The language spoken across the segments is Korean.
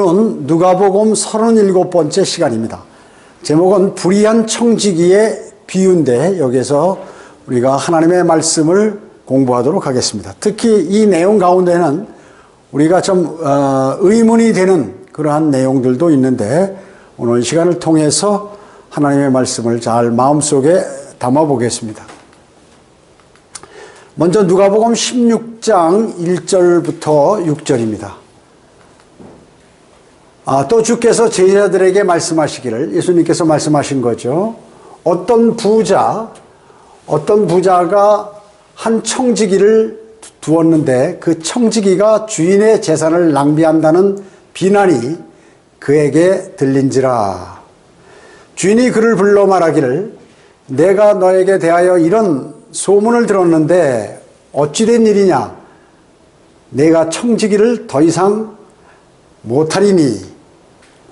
오늘은 누가복음 37번째 시간입니다. 제목은 불의한 청지기의 비유인데 여기서 우리가 하나님의 말씀을 공부하도록 하겠습니다. 특히 이 내용 가운데는 우리가 좀 의문이 되는 그러한 내용들도 있는데 오늘 시간을 통해서 하나님의 말씀을 잘 마음속에 담아 보겠습니다. 먼저 누가복음 16장 1절부터 6절입니다. 또 주께서 제자들에게 말씀하시기를, 예수님께서 말씀하신 거죠. 어떤 부자가 한 청지기를 두었는데 그 청지기가 주인의 재산을 낭비한다는 비난이 그에게 들린지라. 주인이 그를 불러 말하기를, 내가 너에게 대하여 이런 소문을 들었는데 어찌된 일이냐? 내가 청지기를 더 이상 못하리니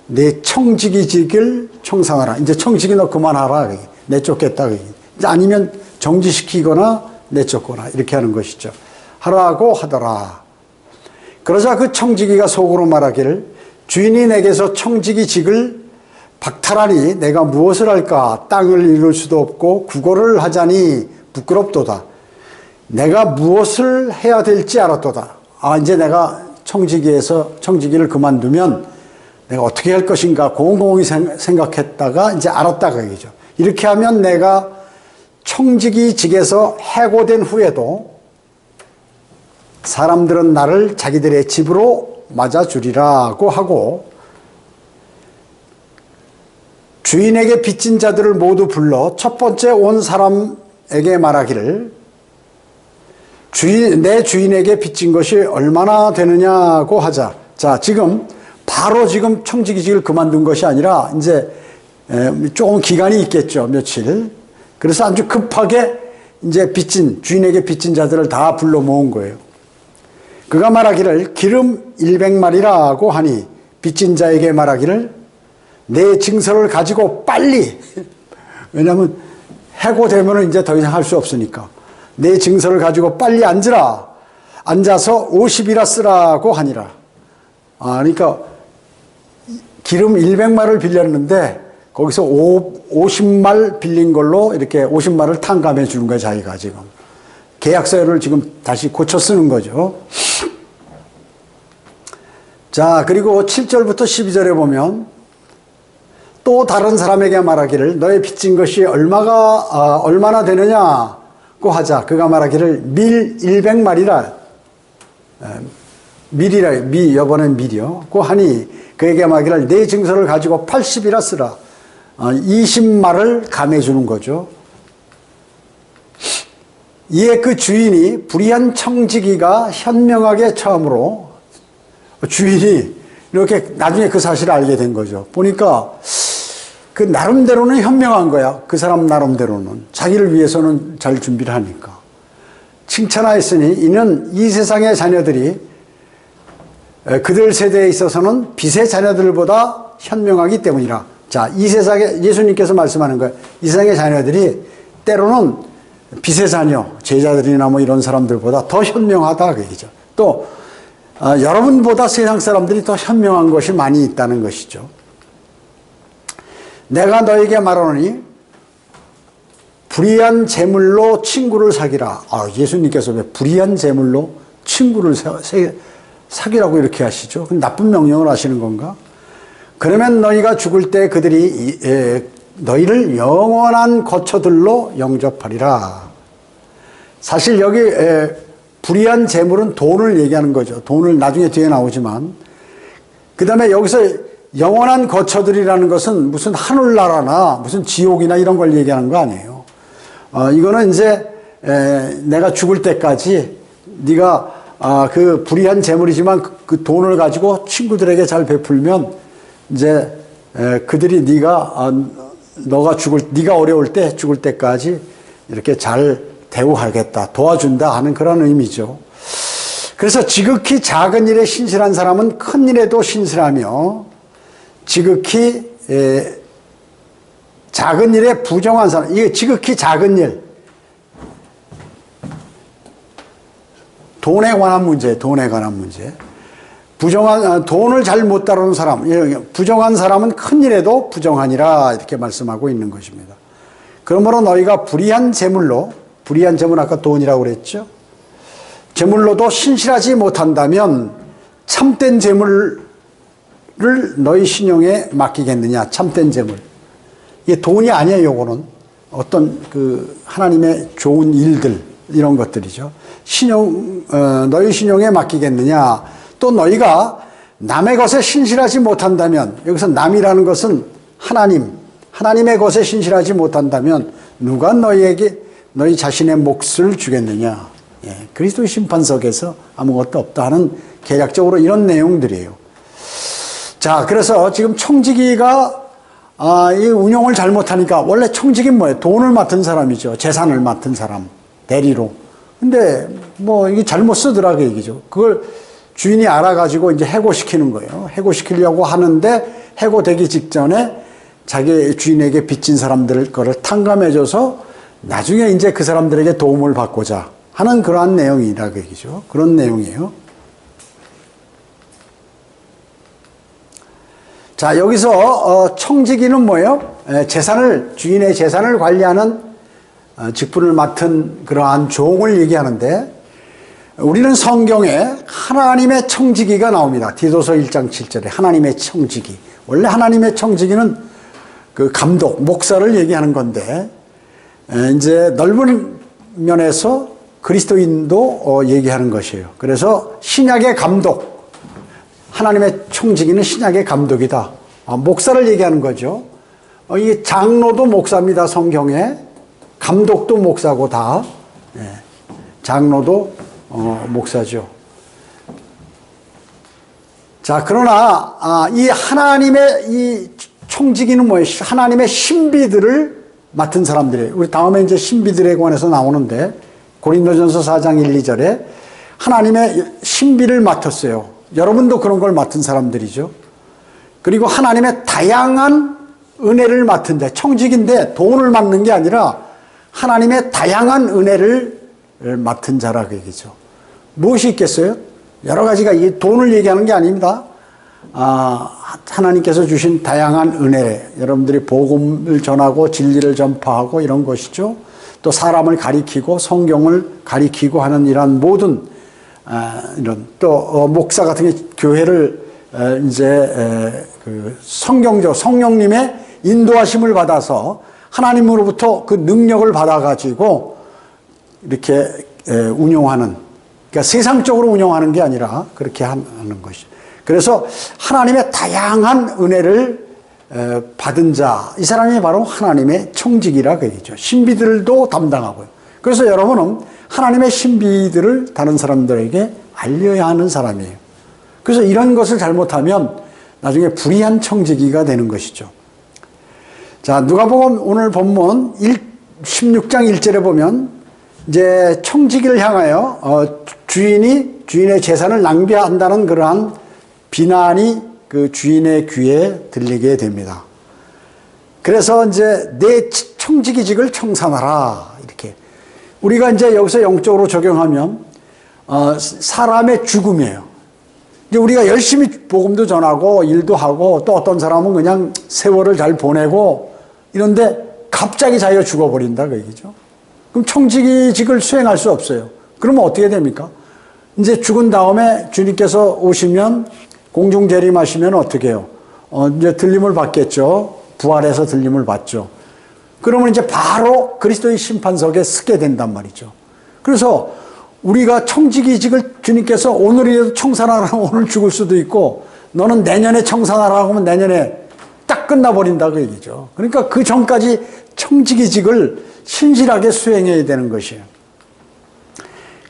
내 청지기직을 청상하라. 이제 청지기 너 그만하라. 내쫓겠다. 이제 아니면 정지시키거나 내쫓거나 이렇게 하는 것이죠. 하라고 하더라. 그러자 그 청지기가 속으로 말하기를, 주인이 내게서 청지기직을 박탈하니 내가 무엇을 할까? 땅을 잃을 수도 없고 구걸을 하자니 부끄럽도다. 내가 무엇을 해야 될지 알았도다. 이제 내가 청지기를 그만두면 내가 어떻게 할 것인가 곰곰이 생각했다가 이제 알았다가 얘기죠. 이렇게 하면 내가 청지기직에서 해고된 후에도 사람들은 나를 자기들의 집으로 맞아주리라고 하고, 주인에게 빚진 자들을 모두 불러 첫 번째 온 사람에게 말하기를, 내 주인에게 빚진 것이 얼마나 되느냐고 하자. 자, 바로 청지기직을 그만둔 것이 아니라 이제 조금 기간이 있겠죠. 며칠. 그래서 아주 급하게 이제 주인에게 빚진 자들을 다 불러 모은 거예요. 그가 말하기를 기름 100마리라고 하니, 빚진 자에게 말하기를 내 증서를 가지고 빨리, 왜냐하면 해고되면 이제 더 이상 할 수 없으니까, 내 증서를 가지고 빨리 앉으라. 앉아서 50이라 쓰라고 하니라. 그러니까 기름 100마를 빌렸는데 거기서 50말 빌린 걸로 이렇게 50말을 탕감해 주는 거예요. 자기가 지금 계약서를 지금 다시 고쳐 쓰는 거죠. 자, 그리고 7절부터 12절에 보면 또 다른 사람에게 말하기를, 너의 빚진 것이 얼마나 되느냐고 하자. 그가 말하기를 밀 100마리라. 이번엔 밀이요. 하니 그에게 말하기를 내 증서를 가지고 80이라 쓰라. 20말을 감해 주는 거죠. 이에 그 주인이 불의한 청지기가 현명하게 처음으로, 주인이 이렇게 나중에 그 사실을 알게 된 거죠. 보니까 그 나름대로는 현명한 거야. 그 사람 나름대로는 자기를 위해서는 잘 준비를 하니까. 칭찬하였으니 이는 이 세상의 자녀들이 그들 세대에 있어서는 빛의 자녀들보다 현명하기 때문이라. 자, 이 세상에, 예수님께서 말씀하는 거예요. 이 세상의 자녀들이 때로는 빛의 자녀, 제자들이나 이런 사람들보다 더 현명하다 그 얘기죠. 또 여러분보다 세상 사람들이 더 현명한 것이 많이 있다는 것이죠. 내가 너에게 말하노니 불의한 재물로 친구를 사기라. 예수님께서 왜 불의한 재물로 친구를 사기라고 이렇게 하시죠? 나쁜 명령을 하시는 건가? 그러면 너희가 죽을 때 그들이 너희를 영원한 거처들로 영접하리라. 사실 여기 불의한 재물은 돈을 얘기하는 거죠. 돈을 나중에 뒤에 나오지만, 그 다음에 여기서 영원한 거처들이라는 것은 무슨 하늘나라나 무슨 지옥이나 이런 걸 얘기하는 거 아니에요. 이거는 이제 내가 죽을 때까지 네가 그 불의한 재물이지만 그 돈을 가지고 친구들에게 잘 베풀면 이제 그들이 네가 어려울 때 죽을 때까지 이렇게 잘 대우하겠다, 도와준다 하는 그런 의미죠. 그래서 지극히 작은 일에 신실한 사람은 큰 일에도 신실하며, 지극히 작은 일에 부정한 사람, 이게 지극히 작은 일, 돈에 관한 문제. 돈을 잘 못 다루는 사람, 부정한 사람은 큰일에도 부정하니라 이렇게 말씀하고 있는 것입니다. 그러므로 너희가 불의한 재물로, 불의한 재물 아까 돈이라고 그랬죠. 재물로도 신실하지 못한다면 참된 재물을 너희 신용에 맡기겠느냐. 참된 재물. 이게 돈이 아니에요. 요거는 어떤 그 하나님의 좋은 일들 이런 것들이죠. 너희 신용에 맡기겠느냐. 또 너희가 남의 것에 신실하지 못한다면, 여기서 남이라는 것은 하나님의 것에 신실하지 못한다면 누가 너희에게 너희 자신의 몫을 주겠느냐. 그리스도의 심판석에서 아무것도 없다 하는 개략적으로 이런 내용들이에요. 자, 그래서 지금 청지기가 이 운용을 잘못하니까, 원래 청지기는 뭐예요? 돈을 맡은 사람이죠. 재산을 맡은 사람, 대리로. 근데 뭐 이게 잘못 쓰더라 그 얘기죠. 그걸 주인이 알아가지고 이제 해고시키는 거예요. 해고시키려고 하는데 해고되기 직전에 자기 주인에게 빚진 사람들 거를 탕감해줘서 나중에 이제 그 사람들에게 도움을 받고자 하는 그러한 내용이라 그 얘기죠. 그런 내용이에요. 자, 여기서 청지기는 뭐예요? 주인의 재산을 관리하는 직분을 맡은 그러한 종을 얘기하는데, 우리는 성경에 하나님의 청지기가 나옵니다. 디도서 1장 7절에 하나님의 청지기. 원래 하나님의 청지기는 그 감독, 목사를 얘기하는 건데, 이제 넓은 면에서 그리스도인도 얘기하는 것이에요. 그래서 신약의 감독, 하나님의 청지기는 신약의 감독이다. 목사를 얘기하는 거죠. 이 장로도 목사입니다. 성경에. 감독도 목사고 다. 장로도 목사죠. 자, 그러나 이 하나님의 이 청지기는 뭐예요? 하나님의 신비들을 맡은 사람들이에요. 우리 다음에 이제 신비들에 관해서 나오는데, 고린도전서 4장 1, 2절에 하나님의 신비를 맡았어요. 여러분도 그런 걸 맡은 사람들이죠. 그리고 하나님의 다양한 은혜를 맡은 자, 청직인데 돈을 맡는 게 아니라 하나님의 다양한 은혜를 맡은 자라 그 얘기죠. 무엇이 있겠어요? 여러 가지가, 이 돈을 얘기하는 게 아닙니다. 하나님께서 주신 다양한 은혜, 여러분들이 복음을 전하고 진리를 전파하고 이런 것이죠. 또 사람을 가리키고 성경을 가리키고 하는 이러한 모든 이런, 또 목사 같은 게 교회를 이제 그 성령님의 인도하심을 받아서 하나님으로부터 그 능력을 받아가지고 이렇게 운용하는, 그러니까 세상적으로 운용하는 게 아니라 그렇게 하는 것이죠. 그래서 하나님의 다양한 은혜를 받은 자, 이 사람이 바로 하나님의 청지기라 그 얘기죠. 신비들도 담당하고요. 그래서 여러분은 하나님의 신비들을 다른 사람들에게 알려야 하는 사람이에요. 그래서 이런 것을 잘못하면 나중에 불의한 청지기가 되는 것이죠. 자, 누가복음 오늘 본문 16장 1절에 보면 이제 청지기를 향하여 주인의 재산을 낭비한다는 그러한 비난이 그 주인의 귀에 들리게 됩니다. 그래서 이제 내 청지기직을 청산하라, 이렇게. 우리가 이제 여기서 영적으로 적용하면 사람의 죽음이에요. 이제 우리가 열심히 복음도 전하고 일도 하고, 또 어떤 사람은 그냥 세월을 잘 보내고 이런데 갑자기 자기가 죽어버린다 그 얘기죠. 그럼 청지기직을 수행할 수 없어요. 그러면 어떻게 됩니까? 이제 죽은 다음에 주님께서 오시면 공중 재림하시면 어떻게 해요? 이제 들림을 받겠죠. 부활해서 들림을 받죠. 그러면 이제 바로 그리스도의 심판석에 서게 된단 말이죠. 그래서 우리가 청지기직을 주님께서 오늘이라도 청산하라고 오늘 죽을 수도 있고, 너는 내년에 청산하라고 하면 내년에 딱 끝나버린다 그 얘기죠. 그러니까 그 전까지 청지기직을 신실하게 수행해야 되는 것이에요.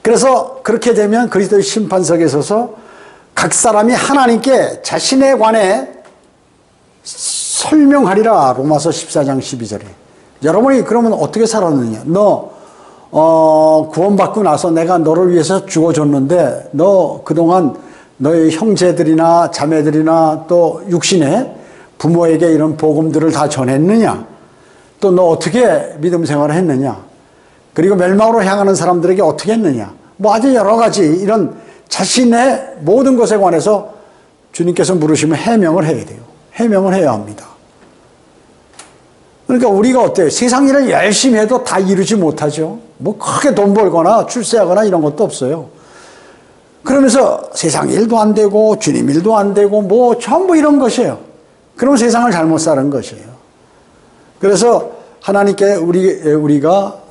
그래서 그렇게 되면 그리스도의 심판석에 서서 각 사람이 하나님께 자신에 관해 설명하리라. 로마서 14장 12절에. 여러분이 그러면 어떻게 살았느냐? 너 구원받고 나서 내가 너를 위해서 죽어줬는데 너 그동안 너의 형제들이나 자매들이나 또 육신의 부모에게 이런 복음들을 다 전했느냐? 또 너 어떻게 믿음 생활을 했느냐? 그리고 멸망으로 향하는 사람들에게 어떻게 했느냐? 뭐 아주 여러 가지 이런 자신의 모든 것에 관해서 주님께서 물으시면 해명을 해야 돼요. 해명을 해야 합니다. 그러니까 우리가 어때요? 세상 일을 열심히 해도 다 이루지 못하죠. 뭐 크게 돈 벌거나 출세하거나 이런 것도 없어요. 그러면서 세상 일도 안 되고 주님 일도 안 되고 뭐 전부 이런 것이에요. 그럼 세상을 잘못 사는 것이에요. 그래서 하나님께 우리가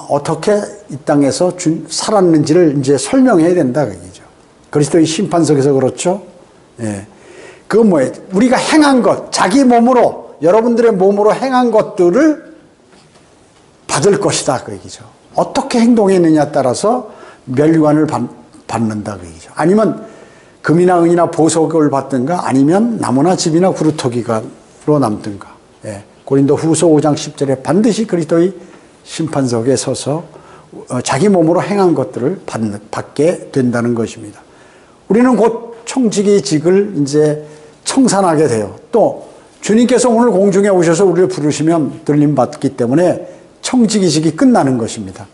어떻게 이 땅에서 살았는지를 이제 설명해야 된다 그 얘기죠. 그리스도의 심판석에서 그렇죠. 예. 그건 뭐예요? 우리가 행한 것, 자기 몸으로 여러분들의 몸으로 행한 것들을 받을 것이다 그 얘기죠. 어떻게 행동했느냐에 따라서 멸관을 받는다 그 얘기죠. 아니면 금이나 은이나 보석을 받든가 아니면 나무나 집이나 구루터기로 남든가. 예. 고린도 후서 5장 10절에 반드시 그리스도의 심판석에 서서 자기 몸으로 행한 것들을 받게 된다는 것입니다. 우리는 곧 청지기 직을 이제 청산하게 돼요. 또 주님께서 오늘 공중에 오셔서 우리를 부르시면 들림 받기 때문에 청지기직이 끝나는 것입니다.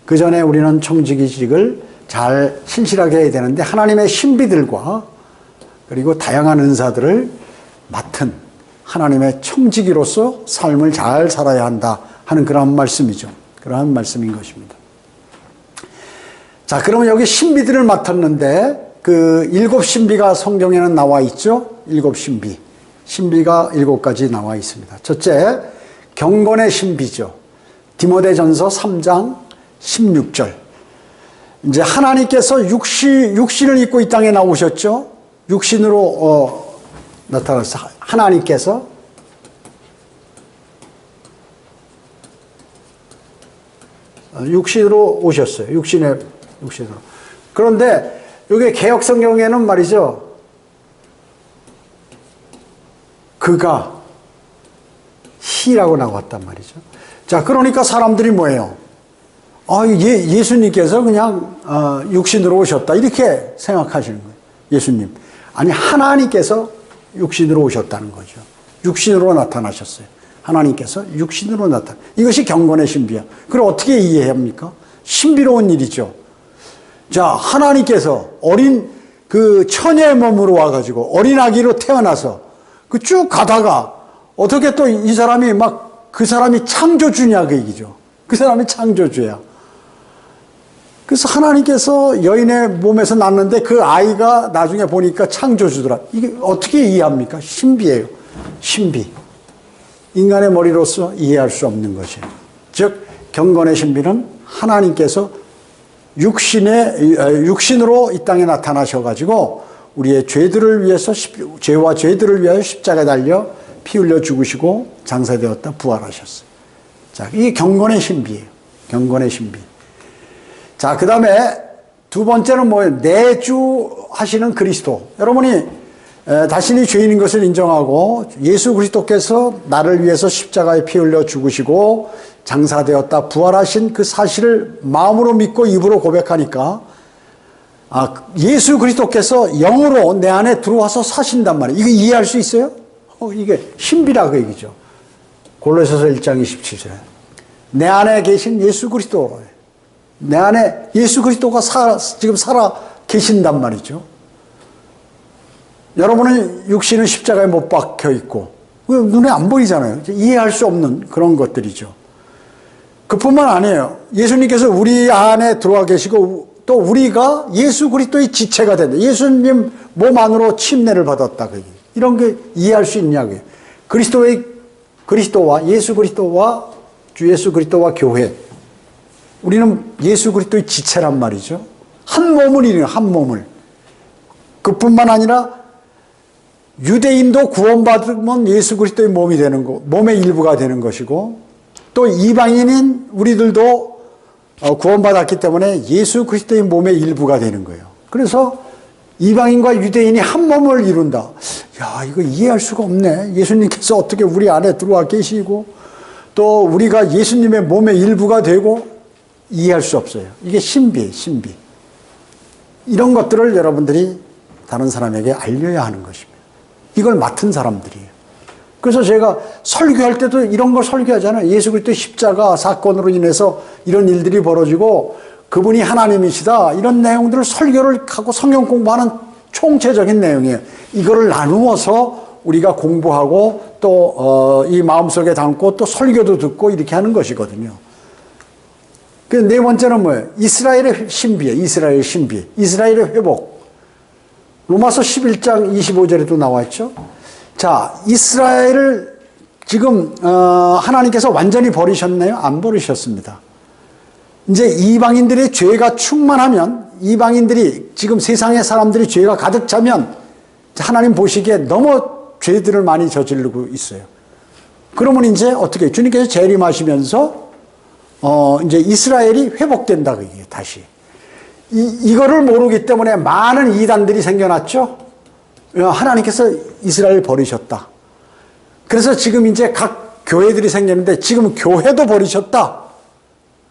그 전에 우리는 청지기직을 잘 신실하게 해야 되는데 하나님의 신비들과 그리고 다양한 은사들을 맡은 하나님의 청지기로서 삶을 잘 살아야 한다 하는 그러한 말씀이죠. 그러한 말씀인 것입니다. 자, 그러면 여기 신비들을 맡았는데 그 7신비가 성경에는 나와 있죠. 7신비. 신비가 7가지 나와 있습니다. 첫째, 경건의 신비죠. 디모데전서 3장 16절. 이제 하나님께서 육신을 입고 이 땅에 나오셨죠. 육신으로 나타났어. 하나님께서 육신으로 오셨어요. 육신으로. 그런데 여기 개역 성경에는 말이죠. 그가 히라고 나왔단 말이죠. 자, 그러니까 사람들이 뭐예요? 예수님께서 그냥 육신으로 오셨다 이렇게 생각하시는 거예요. 예수님. 아니, 하나님께서 육신으로 오셨다는 거죠. 육신으로 나타나셨어요. 하나님께서 육신으로 나타나. 이것이 경건의 신비야. 그럼 어떻게 이해합니까? 신비로운 일이죠. 자, 하나님께서 어린 그 처녀의 몸으로 와가지고 어린 아기로 태어나서 그 쭉 가다가 어떻게 또 이 사람이 그 사람이 창조주냐 그 얘기죠. 그 사람이 창조주야. 그래서 하나님께서 여인의 몸에서 낳는데 그 아이가 나중에 보니까 창조주더라. 이게 어떻게 이해합니까? 신비예요. 신비. 인간의 머리로서 이해할 수 없는 것이에요. 즉 경건의 신비는 하나님께서 육신으로 이 땅에 나타나셔가지고 우리의 죄들을 위해서 죄와 죄들을 위하여 십자가에 달려 피 흘려 죽으시고 장사되었다 부활하셨어요. 자, 이게 경건의 신비예요. 경건의 신비. 자, 그 다음에 두 번째는 뭐예요? 내주하시는 그리스도. 여러분이 자신이 죄인인 것을 인정하고 예수 그리스도께서 나를 위해서 십자가에 피 흘려 죽으시고 장사되었다 부활하신 그 사실을 마음으로 믿고 입으로 고백하니까 예수 그리스도께서 영으로 내 안에 들어와서 사신단 말이에요. 이거 이해할 수 있어요? 이게 신비라고 얘기죠. 골로새서 1장 27절에 내 안에 계신 예수 그리스도, 내 안에 예수 그리스도가 지금 살아 계신단 말이죠. 여러분은 육신은 십자가에 못 박혀 있고 눈에 안 보이잖아요. 이해할 수 없는 그런 것들이죠. 그뿐만 아니에요. 예수님께서 우리 안에 들어와 계시고 또 우리가 예수 그리스도의 지체가 된다. 예수님 몸 안으로 침례를 받았다. 이런 게 이해할 수 있냐고요. 그리스도와 예수 그리스도와 주 예수 그리스도와 교회. 우리는 예수 그리스도의 지체란 말이죠. 한 몸을 이루는 한 몸을. 그뿐만 아니라 유대인도 구원받으면 예수 그리스도의 몸이 되는 거, 몸의 일부가 되는 것이고 또 이방인인 우리들도 구원받았기 때문에 예수 그리스도의 몸의 일부가 되는 거예요. 그래서 이방인과 유대인이 한 몸을 이룬다. 야, 이거 이해할 수가 없네. 예수님께서 어떻게 우리 안에 들어와 계시고 또 우리가 예수님의 몸의 일부가 되고 이해할 수 없어요. 이게 신비예요, 신비. 이런 것들을 여러분들이 다른 사람에게 알려야 하는 것입니다. 이걸 맡은 사람들이에요. 그래서 제가 설교할 때도 이런 걸 설교하잖아요. 예수 그리스도의 십자가 사건으로 인해서 이런 일들이 벌어지고 그분이 하나님이시다. 이런 내용들을 설교를 하고 성경 공부하는 총체적인 내용이에요. 이거를 나누어서 우리가 공부하고 또 이 마음속에 담고 또 설교도 듣고 이렇게 하는 것이거든요. 그 네 번째는 뭐예요? 이스라엘의 신비예요. 이스라엘의 신비. 이스라엘의 회복. 로마서 11장 25절에도 나와 있죠. 자, 이스라엘을 지금 하나님께서 완전히 버리셨나요? 안 버리셨습니다. 이제 이방인들의 죄가 충만하면, 이방인들이 지금 세상의 사람들이 죄가 가득 차면 하나님 보시기에 너무 죄들을 많이 저지르고 있어요. 그러면 이제 어떻게 주님께서 재림하시면서 이제 이스라엘이 회복된다 그게 다시. 이거를 모르기 때문에 많은 이단들이 생겨났죠. 하나님께서 이스라엘을 버리셨다. 그래서 지금 이제 각 교회들이 생겼는데 지금 교회도 버리셨다.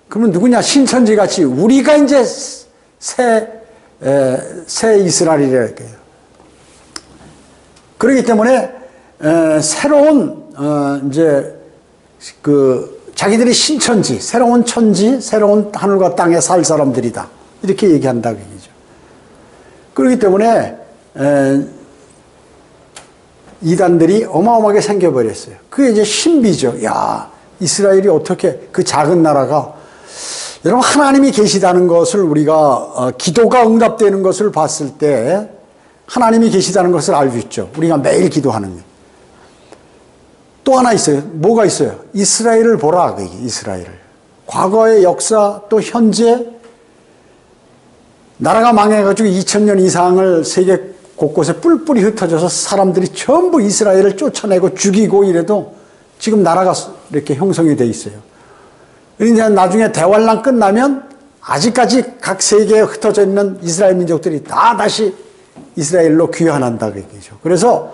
그러면 누구냐? 신천지 같이 우리가 이제 새 이스라엘이라 할게요. 그렇기 때문에 새로운 이제 자기들이 신천지, 새로운 천지, 새로운 하늘과 땅에 살 사람들이다. 이렇게 얘기한다 그 얘기죠. 그렇기 때문에 이단들이 어마어마하게 생겨버렸어요. 그게 이제 신비죠. 야, 이스라엘이 어떻게 그 작은 나라가, 여러분 하나님이 계시다는 것을 우리가 기도가 응답되는 것을 봤을 때 하나님이 계시다는 것을 알고 있죠. 우리가 매일 기도하는 것. 또 하나 있어요. 뭐가 있어요? 이스라엘을 보라. 이스라엘을. 과거의 역사 또 현재 나라가 망해가지고 2000년 이상을 세계 곳곳에 뿔뿔이 흩어져서 사람들이 전부 이스라엘을 쫓아내고 죽이고 이래도 지금 나라가 이렇게 형성이 돼 있어요. 그러니까 나중에 대환란 끝나면 아직까지 각 세계에 흩어져 있는 이스라엘 민족들이 다 다시 이스라엘로 귀환한다 그 얘기죠. 그래서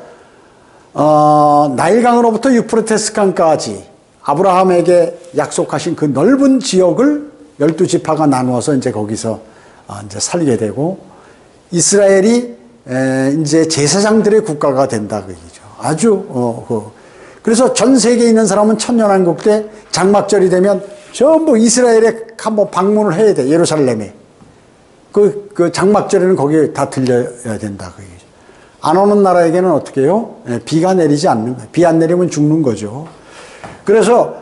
나일강으로부터 유프라테스 강까지 아브라함에게 약속하신 그 넓은 지역을 12지파가 나누어서 이제 거기서 이제 살게 되고 이스라엘이 이제 제사장들의 국가가 된다 그 얘기죠. 아주 그래서 전 세계에 있는 사람은 천년왕국 때 장막절이 되면 전부 이스라엘에 한번 방문을 해야 돼. 예루살렘에. 그 장막절에는 거기에 다 들려야 된다 그 얘기죠. 안 오는 나라에게는 어떻게 해요? 비가 내리지 않는 거예요. 비 안 내리면 죽는 거죠. 그래서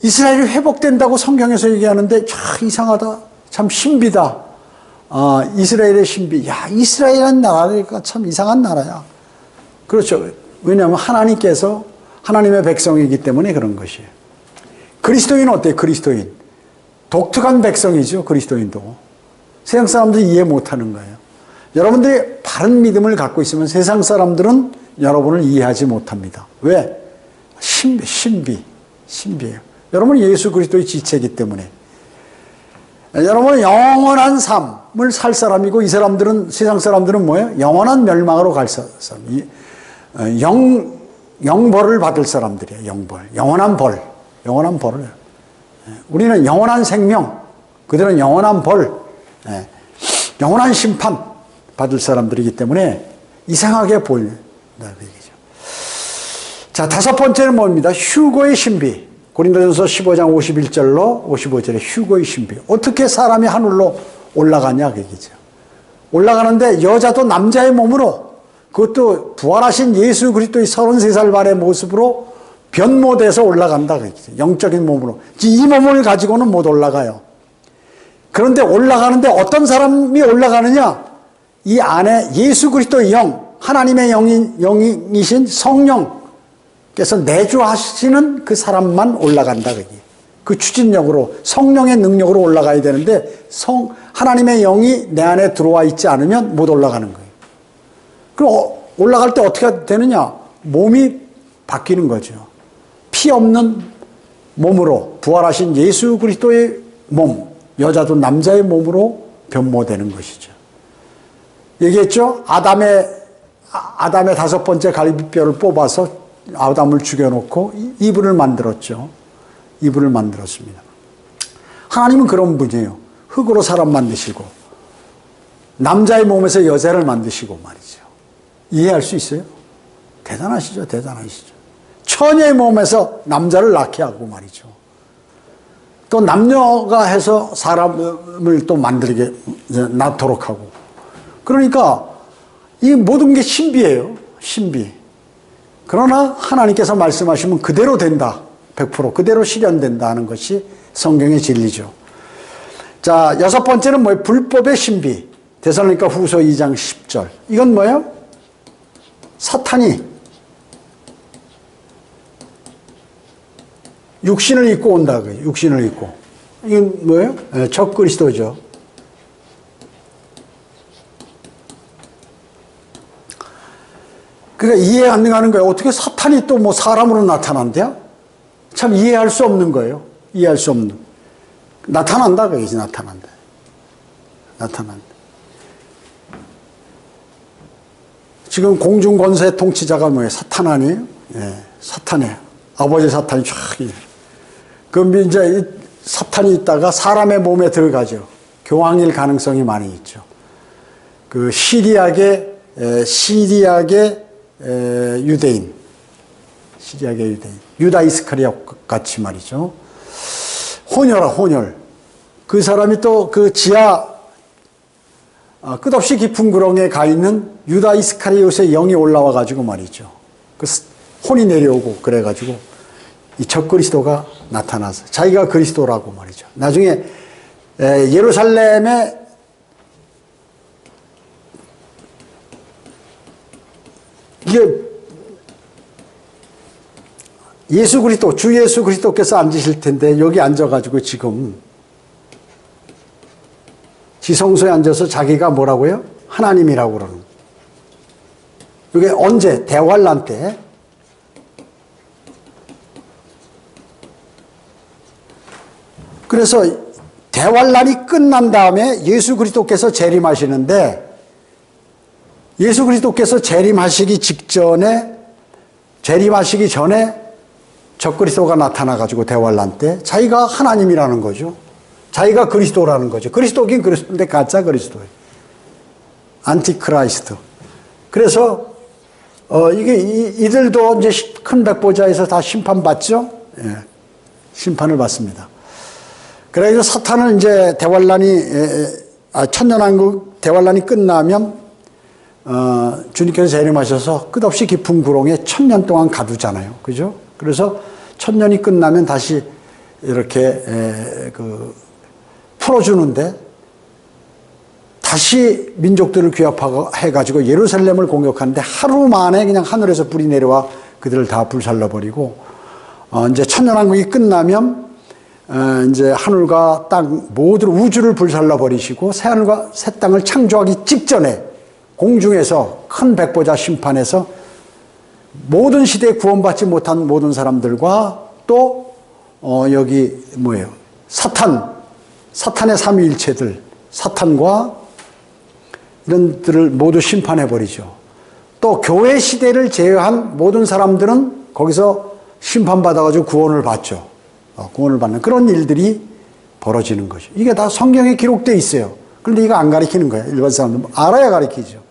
이스라엘이 회복된다고 성경에서 얘기하는데 참 이상하다. 참 신비다. 이스라엘의 신비. 야, 이스라엘이라는 나라가 참 이상한 나라야. 그렇죠. 왜냐하면 하나님께서 하나님의 백성이기 때문에 그런 것이에요. 그리스도인은 어때요? 그리스도인. 독특한 백성이죠. 그리스도인도. 세상 사람들이 이해 못하는 거예요. 여러분들이 바른 믿음을 갖고 있으면 세상 사람들은 여러분을 이해하지 못합니다. 왜? 신비예요. 여러분은 예수 그리스도의 지체이기 때문에. 여러분은 영원한 삶을 살 사람이고 이 사람들은 세상 사람들은 뭐예요? 영원한 멸망으로 갈 사람. 영벌을 받을 사람들이에요. 영원한 벌을. 우리는 영원한 생명, 그들은 영원한 벌, 영원한 심판 받을 사람들이기 때문에 이상하게 보인다 그 얘기죠. 자, 다섯 번째는 뭡니다? 휴거의 신비. 고린도전서 15장 51절로 55절에 휴거의 신비. 어떻게 사람이 하늘로 올라가냐 그 얘기죠. 올라가는데 여자도 남자의 몸으로, 그것도 부활하신 예수 그리스도의 33살 발의 모습으로 변모돼서 올라간다 그 얘기죠. 영적인 몸으로. 이 몸을 가지고는 못 올라가요. 그런데 올라가는데 어떤 사람이 올라가느냐? 이 안에 예수 그리스도의 영, 하나님의 영이신 성령께서 내주하시는 그 사람만 올라간다. 그 추진력으로, 성령의 능력으로 올라가야 되는데 하나님의 영이 내 안에 들어와 있지 않으면 못 올라가는 거예요. 그럼 올라갈 때 어떻게 되느냐? 몸이 바뀌는 거죠. 피 없는 몸으로 부활하신 예수 그리스도의 몸, 여자도 남자의 몸으로 변모되는 것이죠. 얘기했죠? 아담의 다섯 번째 갈비뼈를 뽑아서 아담을 죽여놓고 이브를 만들었죠. 이브를 만들었습니다. 하나님은 그런 분이에요. 흙으로 사람 만드시고 남자의 몸에서 여자를 만드시고 말이죠. 이해할 수 있어요? 대단하시죠. 처녀의 몸에서 남자를 낳게 하고 말이죠. 또 남녀가 해서 사람을 또 만들게 낳도록 하고. 그러니까 이 모든 게 신비예요. 신비. 그러나 하나님께서 말씀하시면 그대로 된다. 100% 그대로 실현된다 하는 것이 성경의 진리죠. 자, 여섯 번째는 뭐예요? 불법의 신비. 데살로니가 후서 2장 10절. 이건 뭐예요? 사탄이 육신을 입고 온다. 육신을 입고. 이건 뭐예요? 적그리스도죠. 그러니까 이해 안 가는 거예요. 어떻게 사탄이 또 뭐 사람으로 나타난대요? 참 이해할 수 없는 거예요. 이해할 수 없는. 나타난다. 그게 나타난다. 나타난다. 지금 공중권세 통치자가 뭐예요? 사탄 아니에요? 예, 사탄이에요. 아버지 사탄이 쫙. 그럼 이제 이 사탄이 있다가 사람의 몸에 들어가죠. 교황일 가능성이 많이 있죠. 그 시리아계 유대인. 시리아계 유대인. 유다 이스카리ot 같이 말이죠. 혼혈. 그 사람이 또 그 지하, 끝없이 깊은 구렁에 가 있는 유다 이스카리ot의 영이 올라와 가지고 말이죠. 그 혼이 내려오고 그래가지고 이 적그리스도가 나타나서 자기가 그리스도라고 말이죠. 나중에 예루살렘에 이게 예수 그리스도, 주 예수 그리스도께서 앉으실 텐데 여기 앉아가지고 지금 지성소에 앉아서 자기가 뭐라고요? 하나님이라고 그러는. 이게 언제? 대환란 때. 그래서 대환란이 끝난 다음에 예수 그리스도께서 재림하시는데 예수 그리스도께서 재림하시기 전에 적그리스도가 나타나가지고 대환란 때 자기가 하나님이라는 거죠. 자기가 그리스도라는 거죠. 그리스도긴 그리스도인데 가짜 그리스도예요. 안티크라이스트. 그래서 이들도 이제 큰 백보자에서 다 심판받죠. 예, 심판을 받습니다. 그래서 사탄은 이제 천년왕국 대환란이 끝나면 주님께서 재림하셔서 끝없이 깊은 구렁에 1000년 동안 가두잖아요. 그죠? 그래서 1000년이 끝나면 다시 이렇게 풀어주는데 다시 민족들을 규합해가지고 예루살렘을 공격하는데 하루 만에 그냥 하늘에서 불이 내려와 그들을 다 불살라버리고 이제 천년왕국이 끝나면 이제 하늘과 땅 모든 우주를 불살라버리시고 새 하늘과 새 땅을 창조하기 직전에 공중에서 큰 백보자 심판에서 모든 시대에 구원받지 못한 모든 사람들과 또 여기 뭐예요? 사탄의 삼위일체들, 사탄과 이런들을 모두 심판해버리죠. 또 교회 시대를 제외한 모든 사람들은 거기서 심판받아가지고 구원을 받죠. 구원을 받는 그런 일들이 벌어지는 거죠. 이게 다 성경에 기록되어 있어요. 그런데 이거 안 가르치는 거예요. 일반 사람들은 알아야 가르치죠.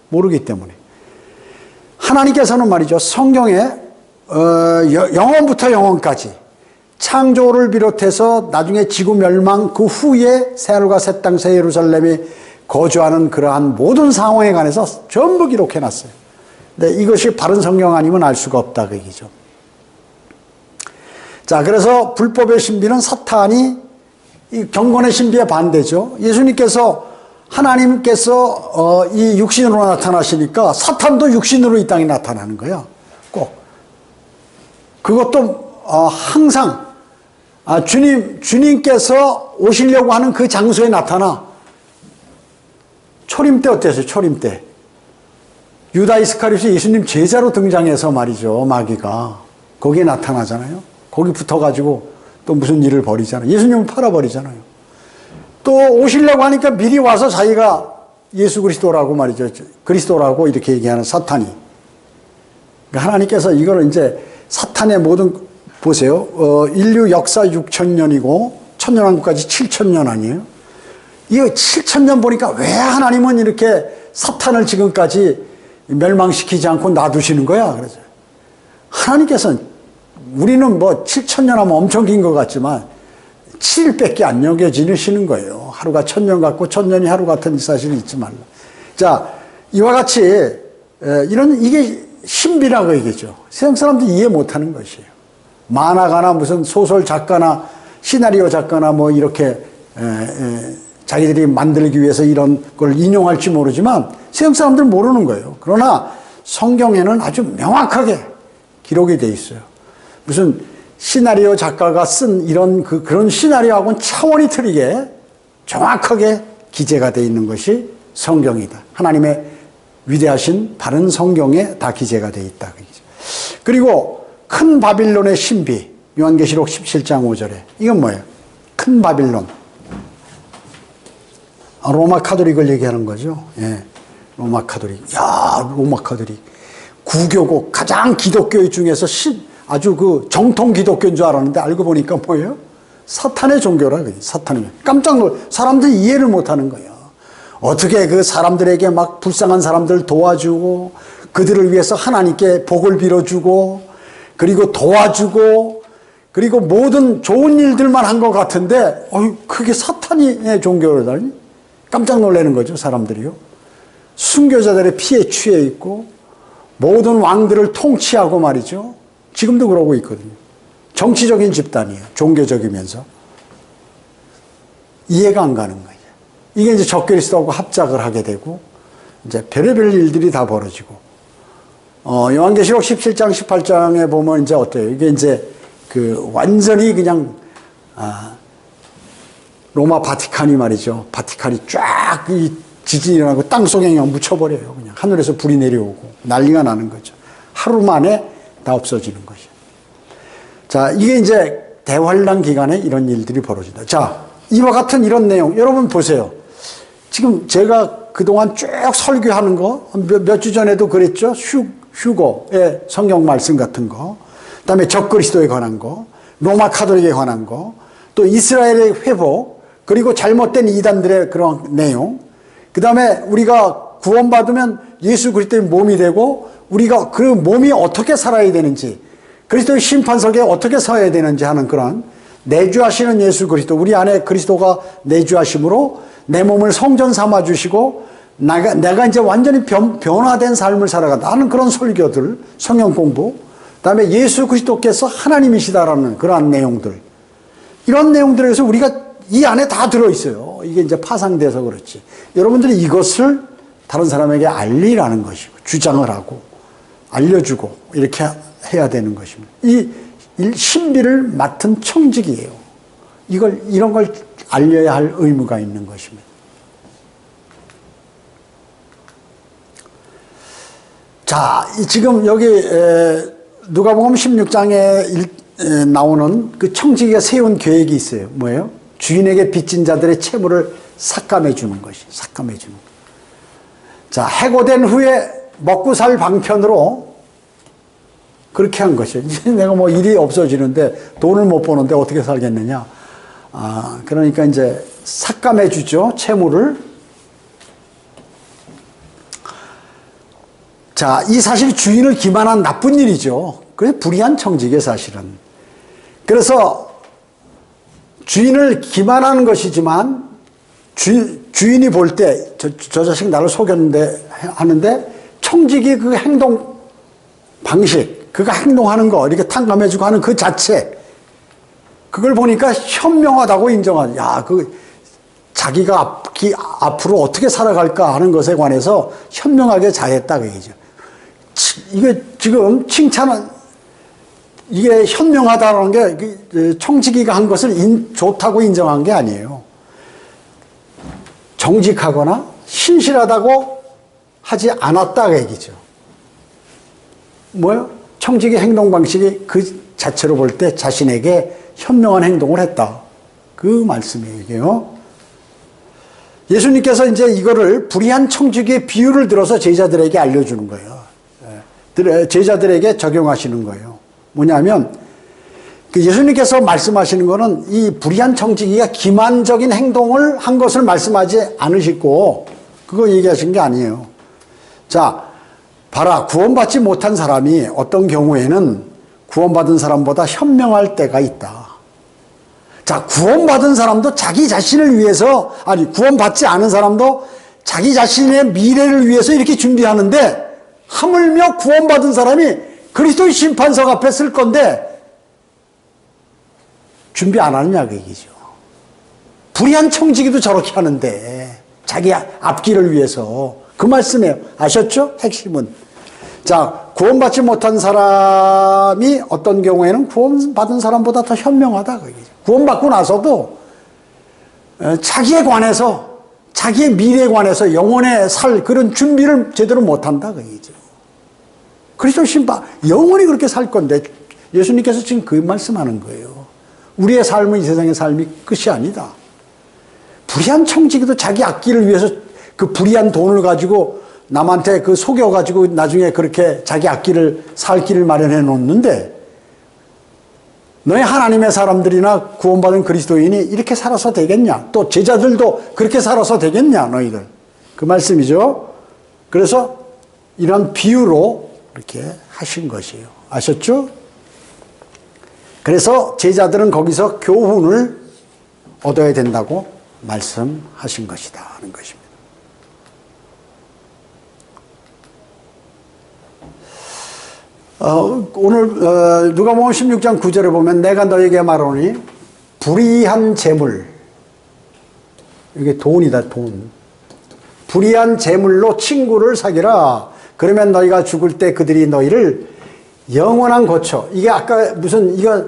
모르기 때문에. 하나님께서는 말이죠. 성경에 영원부터 영원까지 창조를 비롯해서 나중에 지구 멸망 그 후에 새하늘과 새 땅 새 예루살렘에 거주하는 그러한 모든 상황에 관해서 전부 기록해놨어요. 근데 이것이 바른 성경 아니면 알 수가 없다 그 얘기죠. 자, 그래서 불법의 신비는 사탄이 이 경건의 신비에 반대죠. 예수님께서 하나님께서 이 육신으로 나타나시니까 사탄도 육신으로 이 땅에 나타나는 거야. 꼭. 그것도 항상 주님께서 오시려고 하는 그 장소에 나타나. 초림 때 어땠어요? 초림 때. 유다 이스카리ot이 예수님 제자로 등장해서 말이죠. 마귀가. 거기에 나타나잖아요. 거기 붙어가지고 또 무슨 일을 벌이잖아요. 예수님을 팔아버리잖아요. 또 오시려고 하니까 미리 와서 자기가 예수 그리스도라고 말이죠. 그리스도라고 이렇게 얘기하는 사탄이. 그러니까 하나님께서 이걸 이제 사탄의 모든, 보세요. 인류 역사 6000년이고, 천년왕국까지 7000년 아니에요? 이 7000년 보니까 왜 하나님은 이렇게 사탄을 지금까지 멸망시키지 않고 놔두시는 거야? 그래서 하나님께서는 우리는 뭐 7000년 하면 엄청 긴 것 같지만 7일밖에 안 여겨지시는 거예요. 하루가 1000년 같고 1000년이 하루 같은 사실이 있지 말라. 자, 이와 같이 이게 신비라고 얘기죠. 세상 사람들이 이해 못하는 것이에요. 만화가나 무슨 소설 작가나 시나리오 작가나 뭐 이렇게 자기들이 만들기 위해서 이런 걸 인용할지 모르지만 세상 사람들은 모르는 거예요. 그러나 성경에는 아주 명확하게 기록이 돼 있어요. 무슨 시나리오 작가가 쓴 이런 그런 시나리오하고는 차원이 틀리게 정확하게 기재가 돼 있는 것이 성경이다. 하나님의 위대하신 바른 성경에 다 기재가 돼 있다. 그리고 큰 바빌론의 신비, 요한계시록 17장 5절에 이건 뭐예요? 큰 바빌론. 로마 카톨릭을 얘기하는 거죠. 예, 로마 카톨릭. 야, 로마 카톨릭. 구교국 가장 기독교 중에서 아주 그 정통 기독교인 줄 알았는데 알고 보니까 뭐예요? 사탄의 종교라 그래요. 사탄의. 깜짝 놀라. 사람들이 이해를 못 하는 거예요. 어떻게 그 사람들에게 막 불쌍한 사람들 도와주고 그들을 위해서 하나님께 복을 빌어주고 그리고 도와주고 그리고 모든 좋은 일들만 한 것 같은데 그게 사탄의 종교라니? 깜짝 놀라는 거죠. 사람들이요. 순교자들의 피에 취해 있고 모든 왕들을 통치하고 말이죠. 지금도 그러고 있거든요. 정치적인 집단이에요. 종교적이면서. 이해가 안 가는 거예요. 이게 이제 적그리스도하고 합작을 하게 되고 이제 별의별 일들이 다 벌어지고 요한계시록 17장 18장에 보면 이제 어때요? 이게 이제 그 완전히 그냥 로마 바티칸이 말이죠. 바티칸이 쫙 이 지진이 일어나고 땅속에 그냥 묻혀버려요. 그냥 하늘에서 불이 내려오고 난리가 나는 거죠. 하루 만에 다 없어지는 것이에요. 자, 이게 이제 대환란 기간에 이런 일들이 벌어진다. 자, 이와 같은 이런 내용 여러분 보세요. 지금 제가 그동안 쭉 설교하는 거 몇 주 전에도 그랬죠. 휴고의 성경 말씀 같은 거, 그다음에 적그리스도에 관한 거, 로마 카톨릭에 관한 거, 또 이스라엘의 회복, 그리고 잘못된 이단들의 그런 내용, 그다음에 우리가 구원받으면 예수 그리스도의 몸이 되고 우리가 그 몸이 어떻게 살아야 되는지, 그리스도의 심판석에 어떻게 서야 되는지 하는 그런 내주하시는 예수 그리스도, 우리 안에 그리스도가 내주하심으로 내 몸을 성전 삼아 주시고 내가 이제 완전히 변화된 삶을 살아간다 하는 그런 설교들, 성경 공부, 그다음에 예수 그리스도께서 하나님이시다라는 그러한 내용들, 이런 내용들에서 우리가 이 안에 다 들어있어요. 이게 이제 파상돼서 그렇지. 여러분들이 이것을 다른 사람에게 알리라는 것이고 주장을 하고 알려주고 이렇게 해야 되는 것입니다. 이 신비를 맡은 청직이에요. 이런 걸 알려야 할 의무가 있는 것입니다. 자, 지금 여기 누가복음 16장에 나오는 그 청지기가 세운 계획이 있어요. 뭐예요? 주인에게 빚진 자들의 채무를 삭감해 주는 것이, 삭감해 주는 것. 자, 해고된 후에 먹고 살 방편으로 그렇게 한 것이에요. 이제 내가 뭐 일이 없어지는데 돈을 못 버는데 어떻게 살겠느냐. 그러니까 이제 삭감해 주죠. 채무를. 자, 이 사실 주인을 기만한 나쁜 일이죠. 그래서 불의한 청직의 사실은. 그래서 주인을 기만하는 것이지만 주인이 볼 때 저 자식 나를 속였는데 하는데 청직이 그 행동 방식, 그가 행동하는 거 이렇게 탕감해주고 하는 그 자체, 그걸 보니까 현명하다고 인정하는. 야, 자기가 앞으로 어떻게 살아갈까 하는 것에 관해서 현명하게 잘했다 그 얘기죠. 이게 지금 칭찬은 이게 현명하다는 게 청지기가 한 것을 좋다고 인정한 게 아니에요. 정직하거나 신실하다고 하지 않았다 그 얘기죠. 뭐요? 청지기 행동 방식이 그 자체로 볼 때 자신에게 현명한 행동을 했다. 그 말씀이에요, 이게요. 예수님께서 이제 이거를 불의한 청지기의 비유를 들어서 제자들에게 알려주는 거예요. 제자들에게 적용하시는 거예요. 뭐냐면, 그 예수님께서 말씀하시는 거는 이 불의한 청지기가 기만적인 행동을 한 것을 말씀하지 않으시고, 그거 얘기하신 게 아니에요. 자, 봐라. 구원받지 못한 사람이 어떤 경우에는 구원받은 사람보다 현명할 때가 있다. 자, 구원받은 사람도 자기 자신을 위해서, 구원받지 않은 사람도 자기 자신의 미래를 위해서 이렇게 준비하는데 하물며 구원받은 사람이 그리스도의 심판석 앞에 설 건데 준비 안 하느냐 그 얘기죠. 불의한 청지기도 저렇게 하는데 자기 앞길을 위해서 그 말씀이에요. 아셨죠? 핵심은. 자, 구원받지 못한 사람이 어떤 경우에는 구원받은 사람보다 더 현명하다 그 얘기죠. 구원받고 나서도 자기에 관해서 자기의 미래에 관해서 영혼에 살 그런 준비를 제대로 못한다 그 얘기죠. 그리스도 심판 영원히 그렇게 살 건데 예수님께서 지금 그 말씀하는 거예요. 우리의 삶은 이 세상의 삶이 끝이 아니다. 불의한 청지기도 자기 앞길을 위해서 그 불의한 돈을 가지고 남한테 그 속여가지고 나중에 그렇게 자기 앞길을 살 길을 마련해 놓는데 너희 하나님의 사람들이나 구원받은 그리스도인이 이렇게 살아서 되겠냐? 또 제자들도 그렇게 살아서 되겠냐? 너희들. 그 말씀이죠. 그래서 이런 비유로 이렇게 하신 것이에요. 아셨죠? 그래서 제자들은 거기서 교훈을 얻어야 된다고 말씀하신 것이다 하는 것입니다. 오늘 누가복음 16장 9절에 보면 내가 너에게 말하노니 불의한 재물, 이게 돈이다 돈. 불의한 재물로 친구를 사귀라. 그러면 너희가 죽을 때 그들이 너희를 영원한 거처. 이게 아까 무슨 이거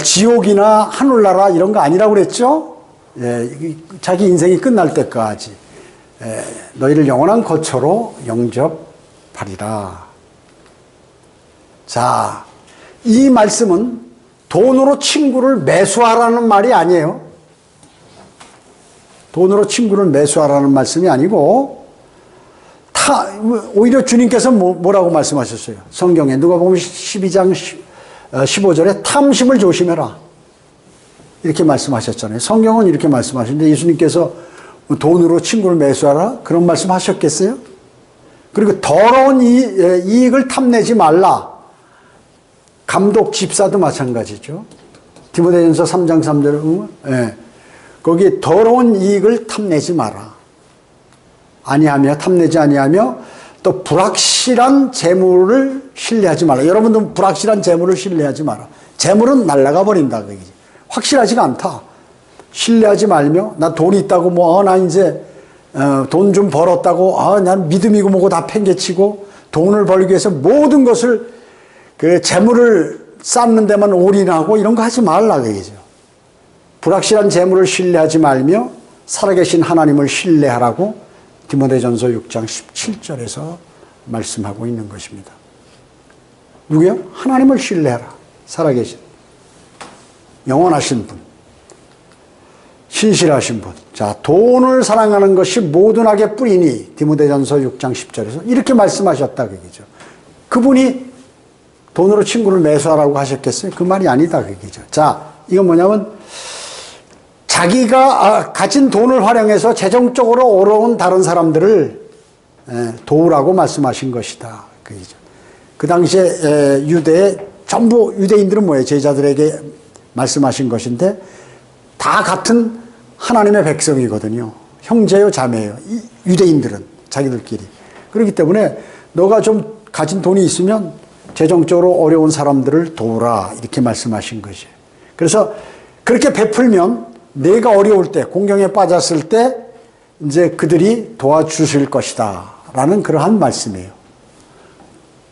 지옥이나 하늘나라 이런 거 아니라고 그랬죠? 예, 자기 인생이 끝날 때까지 너희를 영원한 거처로 영접하리라. 자, 이 말씀은 돈으로 친구를 매수하라는 말이 아니에요. 돈으로 친구를 매수하라는 말씀이 아니고 오히려 주님께서 뭐라고 말씀하셨어요? 성경에 누가복음 12장 15절에 탐심을 조심해라 이렇게 말씀하셨잖아요. 성경은 이렇게 말씀하시는데 예수님께서 돈으로 친구를 매수하라 그런 말씀 하셨겠어요? 그리고 더러운 이익을 탐내지 말라. 감독 집사도 마찬가지죠. 디모데전서 3장 3절 예. 거기 더러운 이익을 탐내지 마라. 아니하며 탐내지 아니하며 또 불확실한 재물을 신뢰하지 마라. 여러분도 불확실한 재물을 신뢰하지 마라. 재물은 날아가 버린다. 확실하지가 않다. 신뢰하지 말며 나 돈이 있다고 나 이제 돈 좀 벌었다고 난 믿음이고 뭐고 다 팽개치고 돈을 벌기 위해서 모든 것을 그 재물을 쌓는 데만 올인하고 이런 거 하지 말라 그 얘기죠. 불확실한 재물을 신뢰하지 말며 살아계신 하나님을 신뢰하라고 디모데전서 6장 17절에서 말씀하고 있는 것입니다. 누구요? 하나님을 신뢰하라. 살아계신 영원하신 분, 신실하신 분. 자, 돈을 사랑하는 것이 모든 악의 뿌리니 디모데전서 6장 10절에서 이렇게 말씀하셨다 그 얘기죠. 그분이 돈으로 친구를 매수하라고 하셨겠어요? 그 말이 아니다 그 얘기죠. 자, 이건 뭐냐면 자기가 가진 돈을 활용해서 재정적으로 어려운 다른 사람들을 도우라고 말씀하신 것이다 그 얘기죠. 그 당시에 전부 유대인들은 뭐예요? 제자들에게 말씀하신 것인데 다 같은 하나님의 백성이거든요. 형제요 자매요. 유대인들은 자기들끼리. 그렇기 때문에 너가 좀 가진 돈이 있으면 재정적으로 어려운 사람들을 도우라 이렇게 말씀하신 것이에요. 그래서 그렇게 베풀면 내가 어려울 때 공경에 빠졌을 때 이제 그들이 도와주실 것이다 라는 그러한 말씀이에요.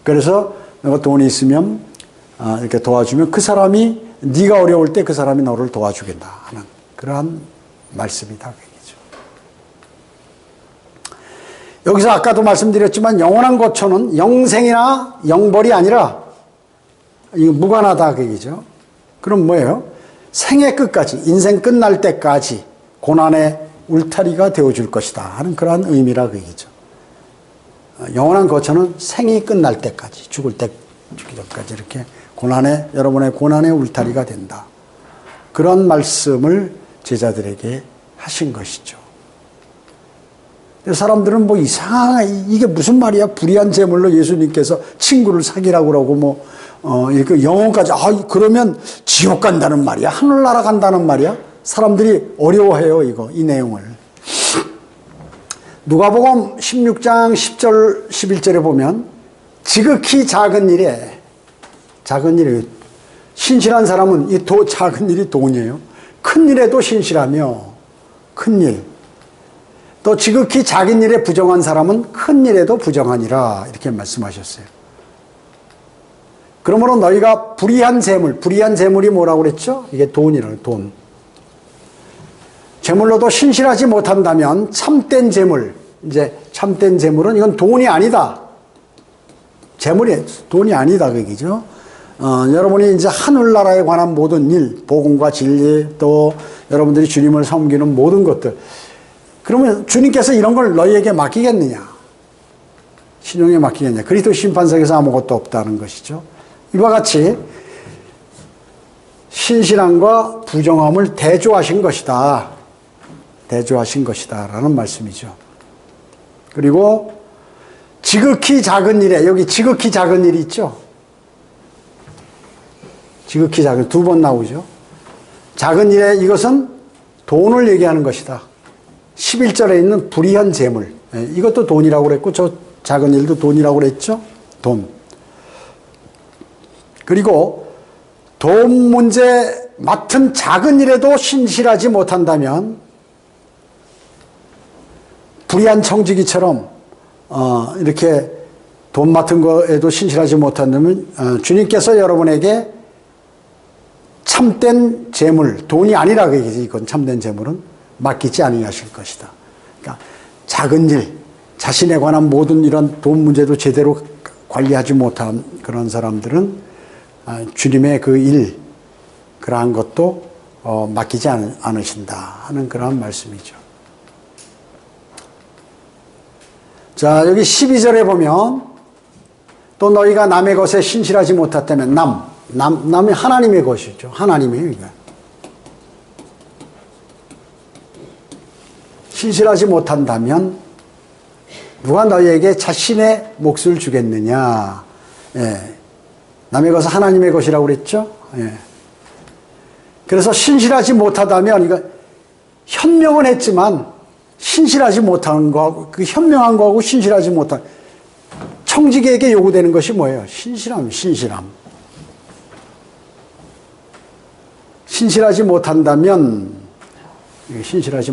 그래서 너가 돈이 있으면 이렇게 도와주면 그 사람이 네가 어려울 때 그 사람이 너를 도와주겠다 하는 그러한 말씀이다 그 얘기죠. 여기서 아까도 말씀드렸지만 영원한 거처는 영생이나 영벌이 아니라 이거 무관하다 그 얘기죠. 그럼 뭐예요? 생의 끝까지, 인생 끝날 때까지 고난의 울타리가 되어줄 것이다 하는 그러한 의미라 그 얘기죠. 영원한 거처는 생이 끝날 때까지, 죽기 전까지 이렇게 여러분의 고난의 울타리가 된다. 그런 말씀을 제자들에게 하신 것이죠. 사람들은 이게 무슨 말이야? 불의한 재물로 예수님께서 친구를 사귀라고 그러고 이렇게 영혼까지, 그러면 지옥 간다는 말이야? 하늘나라 간다는 말이야? 사람들이 어려워해요, 이 내용을. 누가복음 16장 10절 11절에 보면 지극히 작은 일에 신실한 사람은 이 작은 일이 돈이에요. 큰 일에도 신실하며 큰 일. 또 지극히 작은 일에 부정한 사람은 큰 일에도 부정하니라 이렇게 말씀하셨어요. 그러므로 너희가 불의한 재물이 뭐라고 그랬죠? 이게 돈이라는 돈. 재물로도 신실하지 못한다면 참된 재물, 이제 참된 재물은 이건 돈이 아니다. 재물이 돈이 아니다 그 얘기죠. 여러분이 이제 하늘나라에 관한 모든 일, 복음과 진리, 또 여러분들이 주님을 섬기는 모든 것들. 그러면 주님께서 이런 걸 너희에게 맡기겠느냐? 신용에 맡기겠느냐? 그리스도 심판석에서 아무것도 없다는 것이죠. 이와 같이 신실함과 부정함을 대조하신 것이다. 대조하신 것이다. 라는 말씀이죠. 그리고 지극히 작은 일에, 여기 지극히 작은 일이 있죠? 지극히 작은, 두 번 나오죠. 작은 일에 이것은 돈을 얘기하는 것이다. 11절에 있는 불의한 재물. 이것도 돈이라고 그랬고, 저 작은 일도 돈이라고 그랬죠? 돈. 그리고 돈 문제 맡은 작은 일에도 신실하지 못한다면 불의한 청지기처럼 이렇게 돈 맡은 거에도 신실하지 못한다면 주님께서 여러분에게 참된 재물, 돈이 아니라 그 얘기지. 이건 참된 재물은 맡기지 아니하실 것이다. 그러니까 작은 일, 자신에 관한 모든 이런 돈 문제도 제대로 관리하지 못한 그런 사람들은 주님의 그 일, 그러한 것도 맡기지 않으신다 하는 그런 말씀이죠. 자, 여기 12절에 보면 또 너희가 남의 것에 신실하지 못했다면 남이 하나님의 것이죠. 하나님이에요, 이거. 신실하지 못한다면 누가 너희에게 자신의 몫을 주겠느냐. 예. 남의 것은 하나님의 것이라고 그랬죠. 예. 그래서 신실하지 못하다면 이거 현명은 했지만 신실하지 못하는 거하고 그 현명한 거하고 신실하지 못한 청지기에게 요구되는 것이 뭐예요? 신실함. 신실하지 못한다면이고요. 신실하지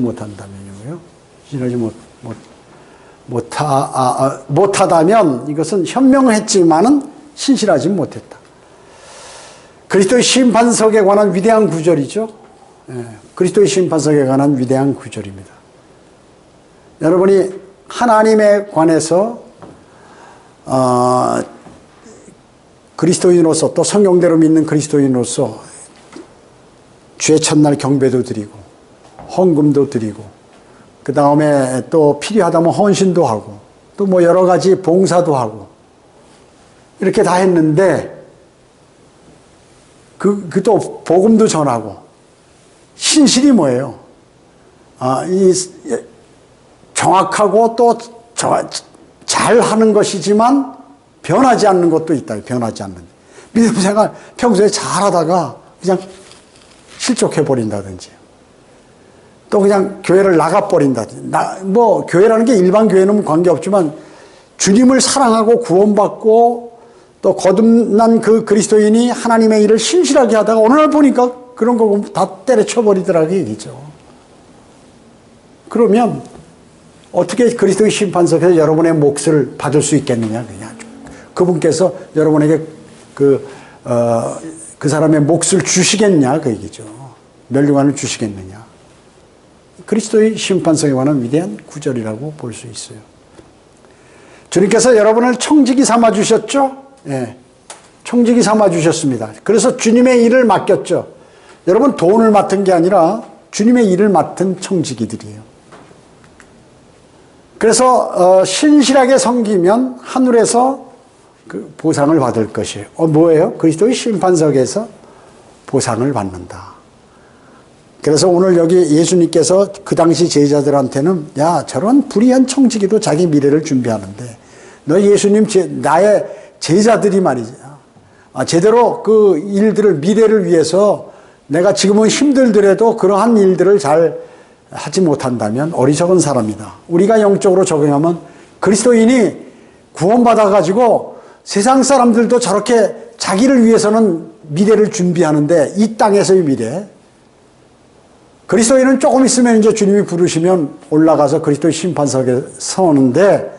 못하다면 이것은 현명했지만은 신실하지 못했다. 그리스도의 심판석에 관한 위대한 구절이죠. 예, 그리스도의 심판석에 관한 위대한 구절입니다. 여러분이 하나님에 관해서 그리스도인으로서 또 성경대로 믿는 그리스도인으로서 주의 첫날 경배도 드리고 헌금도 드리고 그 다음에 또 필요하다면 헌신도 하고 또 뭐 여러 가지 봉사도 하고 이렇게 다 했는데 또 복음도 전하고 신실이 뭐예요? 이 정확하고 또 잘하는 것이지만 변하지 않는 것도 있다. 변하지 않는 믿음 생활 평소에 잘하다가 그냥 실족해버린다든지 또 그냥 교회를 나가버린다든지 뭐 교회라는 게 일반 교회는 관계없지만 주님을 사랑하고 구원받고 또 거듭난 그 그리스도인이 하나님의 일을 신실하게 하다가 어느 날 보니까 그런 거 다 때려쳐버리더라고 얘기죠. 그러면 어떻게 그리스도의 심판석에서 여러분의 몫을 받을 수 있겠느냐. 그냥 그분께서 여러분에게 그 사람의 몫을 주시겠냐 그 얘기죠. 멸류관을 주시겠느냐. 그리스도의 심판석에 관한 위대한 구절이라고 볼 수 있어요. 주님께서 여러분을 청지기 삼아 주셨죠? 예, 청지기 삼아 주셨습니다. 그래서 주님의 일을 맡겼죠. 여러분 돈을 맡은 게 아니라 주님의 일을 맡은 청지기들이에요. 그래서 신실하게 섬기면 하늘에서 그 보상을 받을 것이에요. 뭐예요? 그리스도의 심판석에서 보상을 받는다. 그래서 오늘 여기 예수님께서 그 당시 제자들한테는 야, 저런 불의한 청지기도 자기 미래를 준비하는데 너 예수님 나의 제자들이 말이지 제대로 그 일들을 미래를 위해서 내가 지금은 힘들더라도 그러한 일들을 잘 하지 못한다면 어리석은 사람이다. 우리가 영적으로 적용하면 그리스도인이 구원받아가지고 세상 사람들도 저렇게 자기를 위해서는 미래를 준비하는데, 이 땅에서의 미래, 그리스도인은 조금 있으면 이제 주님이 부르시면 올라가서 그리스도의 심판석에 서는데,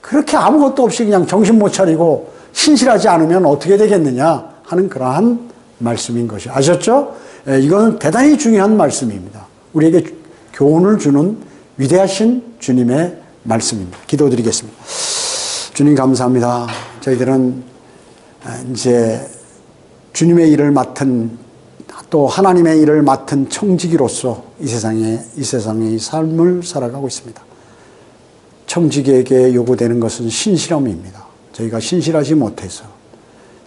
그렇게 아무것도 없이 그냥 정신 못 차리고 신실하지 않으면 어떻게 되겠느냐 하는 그러한 말씀인 것이, 아셨죠? 이거는 대단히 중요한 말씀입니다. 우리에게 교훈을 주는 위대하신 주님의 말씀입니다. 기도드리겠습니다. 주님 감사합니다. 저희들은 이제 주님의 일을 맡은, 또 하나님의 일을 맡은 청지기로서 이 세상의 삶을 살아가고 있습니다. 청지기에게 요구되는 것은 신실함입니다. 저희가 신실하지 못해서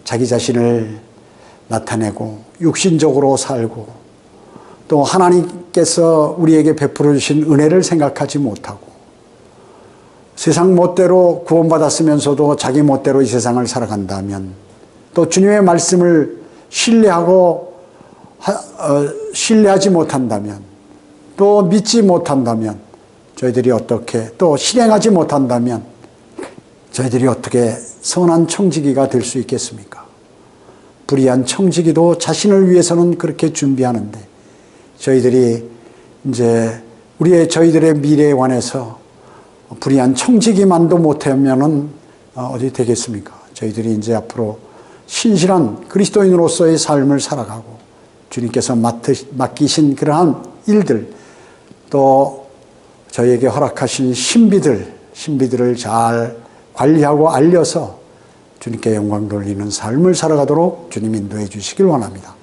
자기 자신을 나타내고 육신적으로 살고, 또 하나님께서 우리에게 베풀어 주신 은혜를 생각하지 못하고, 세상 멋대로 구원받았으면서도 자기 멋대로 이 세상을 살아간다면, 또 주님의 말씀을 신뢰하지 못한다면, 또 믿지 못한다면, 저희들이 어떻게, 또 실행하지 못한다면 저희들이 어떻게 선한 청지기가 될 수 있겠습니까? 불의한 청지기도 자신을 위해서는 그렇게 준비하는데, 저희들이 이제 저희들의 미래에 관해서 불의한 청지기만도 못하면은 어디 되겠습니까? 저희들이 이제 앞으로 신실한 그리스도인으로서의 삶을 살아가고, 주님께서 맡기신 그러한 일들, 또 저희에게 허락하신 신비들을 잘 관리하고 알려서 주님께 영광 돌리는 삶을 살아가도록 주님 인도해 주시길 원합니다.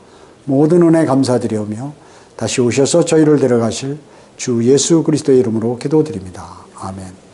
모든 은혜 감사드리오며 다시 오셔서 저희를 데려가실 주 예수 그리스도의 이름으로 기도드립니다. 아멘.